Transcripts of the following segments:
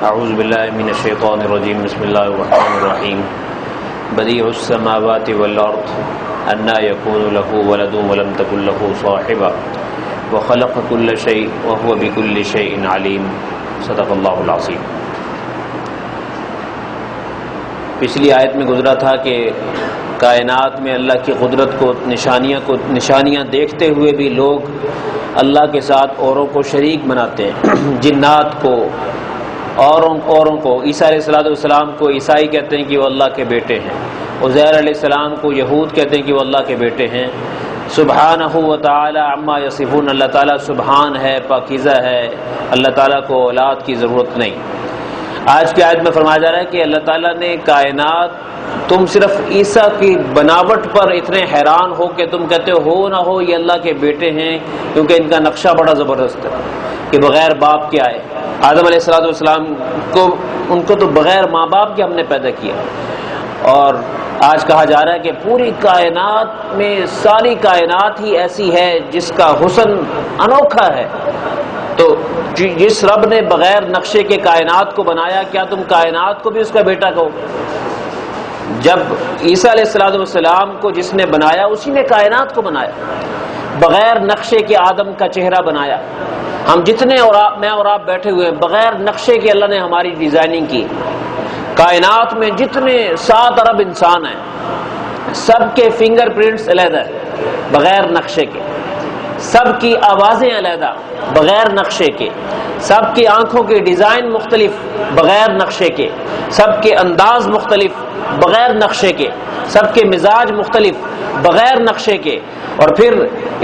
اعوذ باللہ من الشیطان الرجیم بسم اللہ الرحمن الرحیم بدیع السماوات والارض انا یکون له ولد ولم تکن له صاحبہ وخلق كل شیء وهو بكل شیء علیم صدق اللہ العظیم۔ پچھلی آیت میں گزرا تھا کہ کائنات میں اللہ کی قدرت کو نشانیاں دیکھتے ہوئے بھی لوگ اللہ کے ساتھ اوروں کو شریک بناتے ہیں، جنات کو، اوروں کو۔ عیسیٰ علیہ السلام کو عیسائی کہتے ہیں کہ وہ اللہ کے بیٹے ہیں، عزیر علیہ السلام کو یہود کہتے ہیں کہ وہ اللہ کے بیٹے ہیں۔ سبحانہ و تعالی عما یصفون، اللہ تعالیٰ سبحان ہے، پاکیزہ ہے، اللہ تعالیٰ کو اولاد کی ضرورت نہیں۔ آج کی آیت میں فرمایا جا رہا ہے کہ اللہ تعالیٰ نے کائنات، تم صرف عیسیٰ کی بناوٹ پر اتنے حیران ہو کہ تم کہتے ہو نہ ہو یہ اللہ کے بیٹے ہیں، کیونکہ ان کا نقشہ بڑا زبردست ہے کہ بغیر باپ کے آئے۔ آدم علیہ السلام کو، ان کو تو بغیر ماں باپ کے ہم نے پیدا کیا، اور آج کہا جا رہا ہے کہ پوری کائنات میں ساری کائنات ہی ایسی ہے جس کا حسن انوکھا ہے۔ تو جس رب نے بغیر نقشے کے کائنات کو بنایا، کیا تم کائنات کو بھی اس کا بیٹا کہو؟ جب عیسیٰ علیہ السلام کو جس نے بنایا اسی نے کائنات کو بنایا، بغیر نقشے کے آدم کا چہرہ بنایا۔ ہم جتنے میں اور آپ بیٹھے ہوئے ہیں، بغیر نقشے کے اللہ نے ہماری ڈیزائننگ کی۔ کائنات میں جتنے 7 ارب انسان ہیں، سب کے فنگر پرنٹس علیحدہ ہیں بغیر نقشے کے، سب کی آوازیں علیحدہ بغیر نقشے کے، سب کی آنکھوں کے ڈیزائن مختلف بغیر نقشے کے، سب کے انداز مختلف بغیر نقشے کے، سب کے مزاج مختلف بغیر نقشے کے۔ اور پھر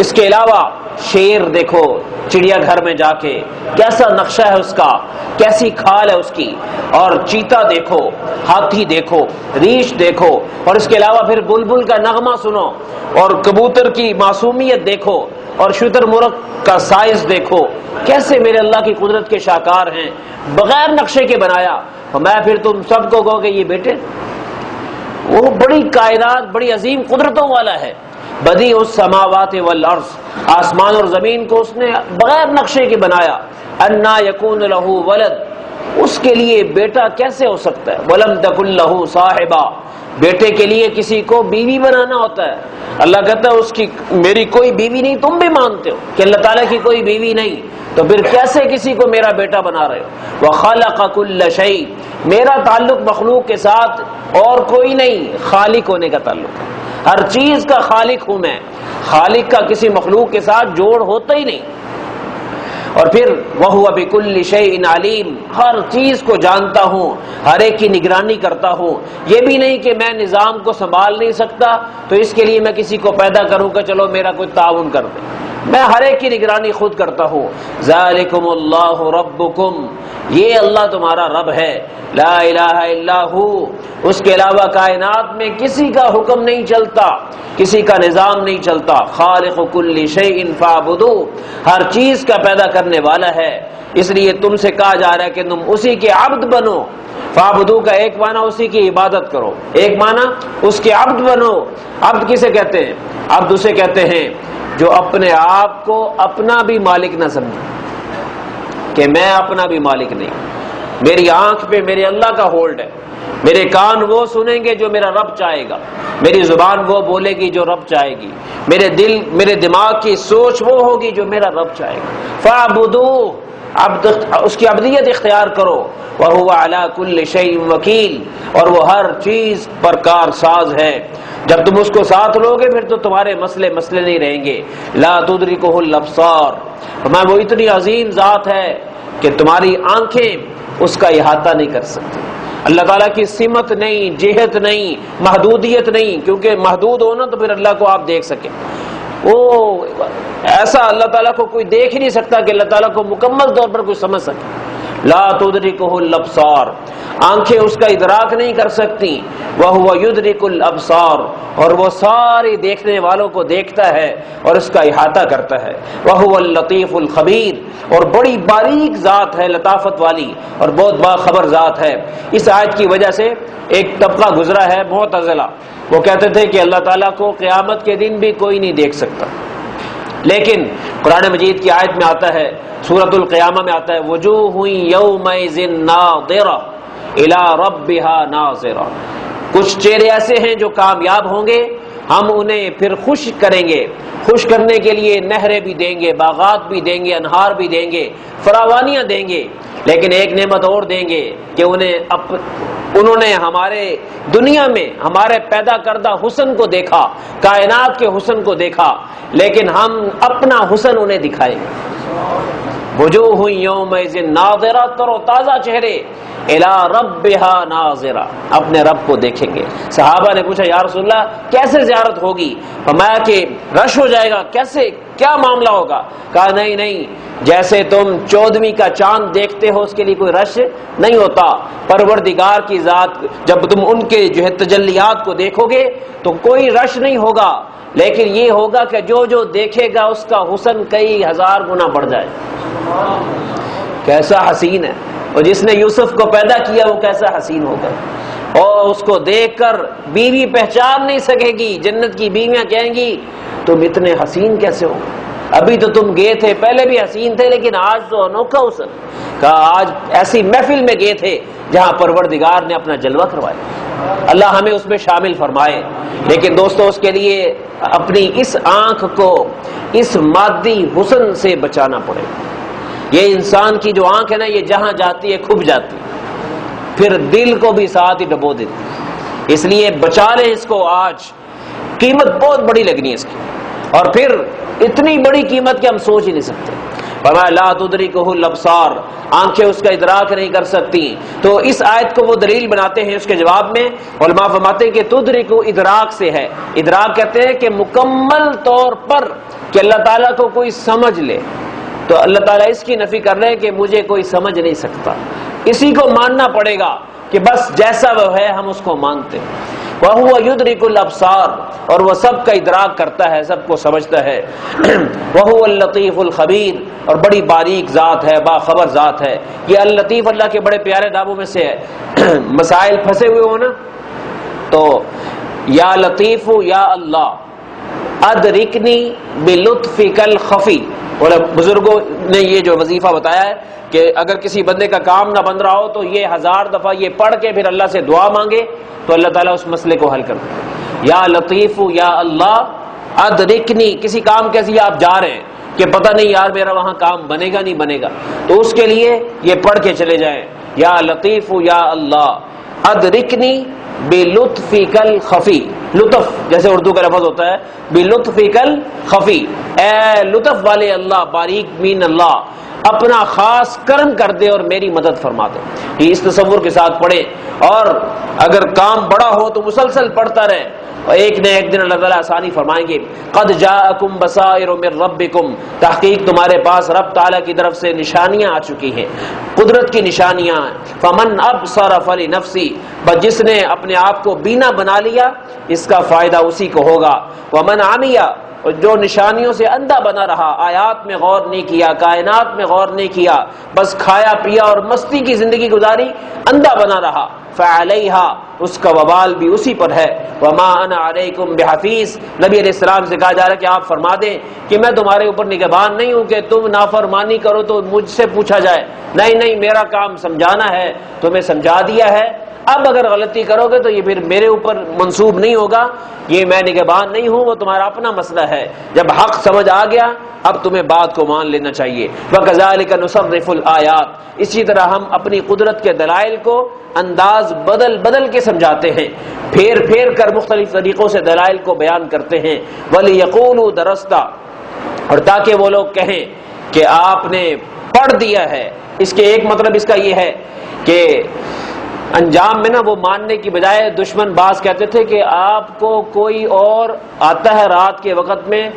اس کے علاوہ شیر دیکھو چڑیا گھر میں جا کے، کیسا نقشہ ہے اس کا، کیسی کھال ہے اس کی، اور چیتا دیکھو، ہاتھی دیکھو، ریچھ دیکھو، اور اس کے علاوہ پھر بلبل کا نغمہ سنو، اور کبوتر کی معصومیت دیکھو، اور شتر مرغ کا سائز دیکھو، کیسے میرے اللہ کی قدرت کے شاکار ہیں، بغیر نقشے کے بنایا۔ اور میں پھر تم سب کو کہو کہ یہ بیٹے، وہ بڑی کائنات، بڑی عظیم قدرتوں والا ہے۔ بدیع السماوات والارض، آسمان اور زمین کو اس نے بغیر نقشے کے بنایا۔ انا یکون لہ ولد، اس کے لیے بیٹا کیسے ہو سکتا ہے؟ ولم تکن لہ صاحبہ، بیٹے کے لیے کسی کو بیوی بنانا ہوتا ہے۔ اللہ کہتا ہے اس کی میری کوئی بیوی نہیں، تم بھی مانتے ہو کہ اللہ تعالیٰ کی کوئی بیوی نہیں، تو پھر کیسے کسی کو میرا بیٹا بنا رہے ہو؟ وخلق کل شیء، میرا تعلق مخلوق کے ساتھ اور کوئی نہیں، خالق ہونے کا تعلق ہے۔ ہر چیز کا خالق ہوں میں، خالق کا کسی مخلوق کے ساتھ جوڑ ہوتا ہی نہیں۔ اور پھر وَهُوَ بِكُلِّ شَيْءٍ عَلِيمٌ، ہر چیز کو جانتا ہوں، ہر ایک کی نگرانی کرتا ہوں۔ یہ بھی نہیں کہ میں نظام کو سنبھال نہیں سکتا تو اس کے لیے میں کسی کو پیدا کروں کہ چلو میرا کوئی تعاون کر دے، میں ہر ایک کی نگرانی خود کرتا ہوں۔ ذَلِكُمُ اللَّهُ رَبُّكُمْ، یہ اللہ تمہارا رب ہے، لا الہ الا ہو، اس کے علاوہ کائنات میں کسی کا حکم نہیں چلتا، کسی کا نظام نہیں چلتا۔ خالق کل شیء فاعبدوہ، ہر چیز کا پیدا کرنے والا ہے، اس لیے تم سے کہا جا رہا ہے کہ تم اسی کے عبد بنو۔ فاعبدوہ کا ایک معنی اسی کی عبادت کرو، ایک معنی اس کے عبد بنو۔ عبد کسے کہتے ہیں؟ عبد اسے کہتے ہیں جو اپنے آپ کو اپنا بھی مالک نہ سمجھے، کہ میں اپنا بھی مالک نہیں، میری آنکھ پہ میرے اللہ کا ہولڈ ہے، میرے کان وہ سنیں گے جو میرا رب چاہے گا، میری زبان وہ بولے گی جو رب چاہے گی، میرے دماغ کی سوچ وہ ہوگی جو میرا رب چاہے گا۔ فاعبدوہ، اس کی عبدیت اختیار کرو۔ وَهُوَ عَلَى كُلِّ شَيْءٍ وَكِيلٌ، اور وہ ہر چیز پر کار ساز ہے۔ جب تم اس کو ساتھ لوگے پھر تو تمہارے مسئلے نہیں رہیں گے۔ لا تدرکہ الابصار، فرمایا وہ اتنی عظیم ذات ہے کہ تمہاری آنکھیں اس کا احاطہ نہیں کر سکتی۔ اللہ تعالیٰ کی سمت نہیں، جہت نہیں، محدودیت نہیں، کیونکہ محدود ہونا تو پھر اللہ کو آپ دیکھ سکیں۔ وہ ایسا اللہ تعالیٰ کو کوئی دیکھ ہی نہیں سکتا کہ اللہ تعالیٰ کو مکمل طور پر کوئی سمجھ سکے۔ لا تدرکہ الابصار، آنکھیں اس کا ادراک نہیں کر سکتی۔ وہو یدرک الابصار، اور وہ سارے دیکھنے والوں کو دیکھتا ہے اور اس کا احاطہ کرتا ہے۔ وہو اللطیف الخبیر، اور بڑی باریک ذات ہے، لطافت والی اور بہت باخبر ذات ہے۔ اس آیت کی وجہ سے ایک طبقہ گزرا ہے معتزلہ، وہ کہتے تھے کہ اللہ تعالیٰ کو قیامت کے دن بھی کوئی نہیں دیکھ سکتا، لیکن قرآن مجید کی آیت میں آتا ہے، سورۃ القیامہ میں آتا ہے، وجوہ یومئذ ناظرہ الی ربہا ناظرہ، کچھ چہرے ایسے ہیں جو کامیاب ہوں گے، ہم انہیں پھر خوش کریں گے، خوش کرنے کے لیے نہریں بھی دیں گے، باغات بھی دیں گے، انہار بھی دیں گے، فراوانیاں دیں گے، لیکن ایک نعمت اور دیں گے کہ انہوں نے ہمارے دنیا میں ہمارے پیدا کردہ حسن کو دیکھا، کائنات کے حسن کو دیکھا، لیکن ہم اپنا حسن انہیں دکھائیں گے۔ وجوہ یومئذ ناظرہ، تر و تازہ چہرے، الی ربہا ناظرہ، اپنے رب کو دیکھیں گے۔ صحابہ نے پوچھا یا رسول اللہ کیسے زیارت ہوگی؟ فرمایا کہ رش ہو جائے گا، کیسے، کیا معاملہ ہوگا؟ کہا نہیں نہیں، جیسے تم 14ویں کا چاند دیکھتے ہو اس کے لیے کوئی رش نہیں ہوتا، پروردگار کی ذات جب تم ان کے جو ہے تجلیات کو دیکھو گے تو کوئی رش نہیں ہوگا، لیکن یہ ہوگا کہ جو دیکھے گا اس کا حسن کئی ہزار گنا بڑھ جائے۔ کیسا حسین ہے، اور جس نے یوسف کو پیدا کیا وہ کیسا حسین ہوگا، اور اس کو دیکھ کر بیوی پہچان نہیں سکے گی، جنت کی بیویاں کہیں گی تم اتنے حسین کیسے ہو، ابھی تو تم گئے تھے پہلے بھی حسین تھے لیکن آج تو انوکھا حسن۔ کہا آج ایسی محفل میں گئے تھے جہاں پروردگار نے اپنا جلوہ کروایا، اللہ ہمیں اس میں شامل فرمائے۔ لیکن دوستو اس کے لیے اپنی اس آنکھ کو اس مادی حسن سے بچانا پڑے۔ یہ انسان کی جو آنکھ ہے نا، یہ جہاں جاتی ہے کھب جاتی، پھر دل کو بھی ساتھ ہی ڈبو دیتی، اس لیے بچا لیں اس کو، آج قیمت بہت بڑی لگنی ہے اس کی، اور پھر اتنی بڑی قیمت کہ ہم سوچ ہی نہیں سکتے۔ فرمایا لا تدرکہ الابصار، آنکھیں اس کا ادراک نہیں کر سکتی۔ تو اس آیت کو وہ دلیل بناتے ہیں، اس کے جواب میں علماء فرماتے ہیں کہ تدرکہ ادراک سے ہے، ادراک کہتے ہیں کہ مکمل طور پر کہ اللہ تعالیٰ کو کوئی سمجھ لے، تو اللہ تعالیٰ اس کی نفی کر رہے ہیں کہ مجھے کوئی سمجھ نہیں سکتا، اسی کو ماننا پڑے گا کہ بس جیسا وہ ہے ہم اس کو مانتے ہیں۔ وَهُوَ يُدْرِكُ الْأَبْصَارَ، اور وہ سب کا ادراک کرتا ہے، سب کو سمجھتا ہے۔ وَهُوَ اللَّطِيفُ الْخَبِيرُ، اور بڑی باریک ذات ہے، باخبر ذات ہے۔ یہ اللطیف اللہ کے بڑے پیارے ناموں میں سے ہے۔ مسائل پھنسے ہوئے ہو نا تو یا لطیف یا اللہ ادرکنی بلطفک الخفی، اور بزرگوں نے یہ جو وظیفہ بتایا ہے کہ اگر کسی بندے کا کام نہ بن رہا ہو تو یہ 1000 دفعہ یہ پڑھ کے پھر اللہ سے دعا مانگے تو اللہ تعالیٰ اس مسئلے کو حل کر دے۔ یا لطیف یا اللہ ادرکنی، کسی کام کے لیے آپ جا رہے ہیں کہ پتہ نہیں یار میرا وہاں کام بنے گا نہیں بنے گا، تو اس کے لیے یہ پڑھ کے چلے جائیں، یا لطیف یا اللہ ادرکنی بلطفک الخفی، لطف جیسے اردو کا لفظ ہوتا ہے، بلطفک الخفی، اے لطف والے اللہ، باریک بین اللہ، اپنا خاص کرم کر دے اور میری مدد فرما دے۔ یہ اس تصور کے ساتھ پڑھے، اور اگر کام بڑا ہو تو مسلسل پڑھتا رہے، اور ایک نہ ایک دن اللہ تعالیٰ آسانی فرمائیں گے۔ قد جاءکم بصائر من ربکم، تحقیق تمہارے پاس رب تعالیٰ کی طرف سے نشانیاں آ چکی ہیں، قدرت کی نشانیاں۔ فمن ابصر فلنفسی، بس جس نے اپنے آپ کو بینا بنا لیا اس کا فائدہ اسی کو ہوگا۔ ومن عمی، اور جو نشانیوں سے اندھا بنا رہا، آیات میں غور نہیں کیا، کائنات میں غور نہیں کیا، بس کھایا پیا اور مستی کی زندگی گزاری، اندھا بنا رہا، فعلیہا، اس کا وبال بھی اسی پر ہے۔ وما انا علیکم بحفیظ، نبی علیہ السلام سے کہا جا رہا ہے کہ آپ فرما دیں کہ میں تمہارے اوپر نگہبان نہیں ہوں کہ تم نافرمانی کرو تو مجھ سے پوچھا جائے، نہیں نہیں، میرا کام سمجھانا ہے، تمہیں سمجھا دیا ہے، اب اگر غلطی کرو گے تو یہ پھر میرے اوپر منسوب نہیں ہوگا، یہ میں نگہبان نہیں ہوں، وہ تمہارا اپنا مسئلہ ہے۔ جب حق سمجھ آ گیا اب تمہیں بات کو مان لینا چاہیے۔ وَكَذَلِكَ نُصَرِّفُ الْآيَاتِ، اسی طرح ہم اپنی قدرت کے دلائل کو انداز بدل بدل کے سمجھاتے ہیں، پھیر پھیر کر مختلف طریقوں سے دلائل کو بیان کرتے ہیں۔ وَلِيَقُولُوا دَرَسْتَ، اور تاکہ وہ لوگ کہیں کہ آپ نے پڑھ دیا ہے۔ اس کے ایک مطلب اس کا یہ ہے کہ انجام میں نا وہ ماننے کی بجائے دشمن باز کہتے تھے کہ آپ کو کوئی اور آتا ہے رات کے وقت میں،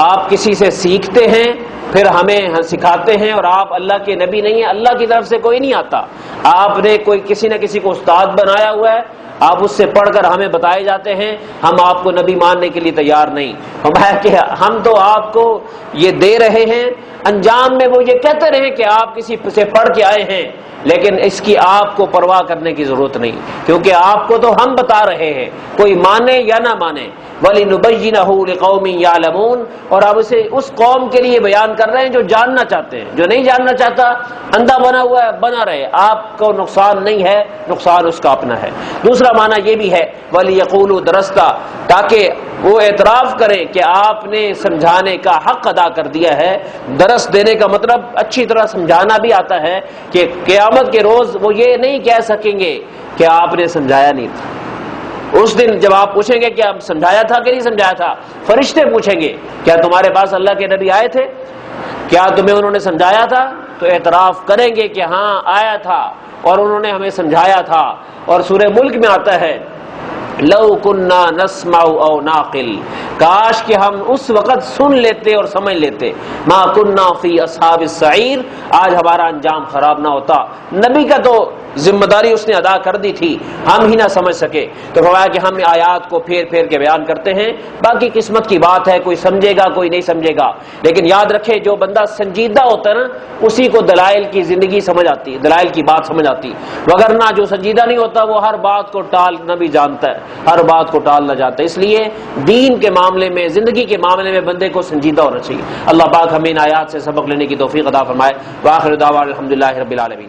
آپ کسی سے سیکھتے ہیں پھر ہمیں سکھاتے ہیں، اور آپ اللہ کے نبی نہیں ہیں، اللہ کی طرف سے کوئی نہیں آتا، آپ نے کوئی کسی نہ کسی کو استاد بنایا ہوا ہے، آپ اس سے پڑھ کر ہمیں بتائے جاتے ہیں، ہم آپ کو نبی ماننے کے لیے تیار نہیں۔ فرمایا کہ ہم تو آپ کو یہ دے رہے ہیں، انجام میں وہ یہ کہتے رہے کہ آپ کسی سے پڑھ کے آئے ہیں، لیکن اس کی آپ کو پرواہ کرنے کی ضرورت نہیں، کیونکہ آپ کو تو ہم بتا رہے ہیں، کوئی مانے یا نہ مانے۔ وَلِنُبَيِّنَهُ لِقَوْمٍ يَعْلَمُونَ، اور اب اسے اس قوم کے لیے بیان کر رہے ہیں جو جاننا چاہتے ہیں۔ جو نہیں جاننا چاہتا، اندھا بنا ہوا ہے، بنا رہے، آپ کو نقصان نہیں ہے، نقصان اس کا اپنا ہے۔ دوسرا معنی یہ بھی ہے وَلِيَقُولُوا دَرَسْتَ، تاکہ وہ اعتراف کریں کہ آپ نے سمجھانے کا حق ادا کر دیا ہے۔ درس دینے کا مطلب اچھی طرح سمجھانا بھی آتا ہے کہ قیامت کے روز وہ یہ نہیں کہہ سکیں گے کہ آپ نے سمجھایا نہیں تھا۔ اس دن جب آپ پوچھیں گے کہ آپ سمجھایا تھا کہ نہیں سمجھایا تھا، فرشتے پوچھیں گے کیا تمہارے پاس اللہ کے نبی آئے تھے، کیا تمہیں انہوں نے سمجھایا تھا؟ تو اعتراف کریں گے کہ ہاں آیا تھا اور انہوں نے ہمیں سمجھایا تھا۔ اور سورہ ملک میں آتا ہے لو کننا نسمع او ناقل، کاش کہ ہم اس وقت سن لیتے اور سمجھ لیتے، ما کننا فی اصحاب السعیر، آج ہمارا انجام خراب نہ ہوتا۔ نبی کا تو ذمہ داری اس نے ادا کر دی تھی، ہم ہی نہ سمجھ سکے، تو فرمایا کہ ہم آیات کو پھیر پھیر کے بیان کرتے ہیں، باقی قسمت کی بات ہے، کوئی سمجھے گا کوئی نہیں سمجھے گا، لیکن یاد رکھے جو بندہ سنجیدہ ہوتا ہے نا اسی کو دلائل کی زندگی سمجھ آتی ہے، دلائل کی بات سمجھ آتی، وگرنہ جو سنجیدہ نہیں ہوتا وہ ہر بات کو ٹالنا بھی جانتا ہے، ہر بات کو ٹالنا جانتا ہے۔ اس لیے دین کے معاملے میں، زندگی کے معاملے میں بندے کو سنجیدہ ہونا چاہیے۔ اللہ پاک ہمیں ان آیات سے سبق لینے کی توفیق عطا فرمائے۔ وآخر دعوانا الحمدللہ رب العالمین۔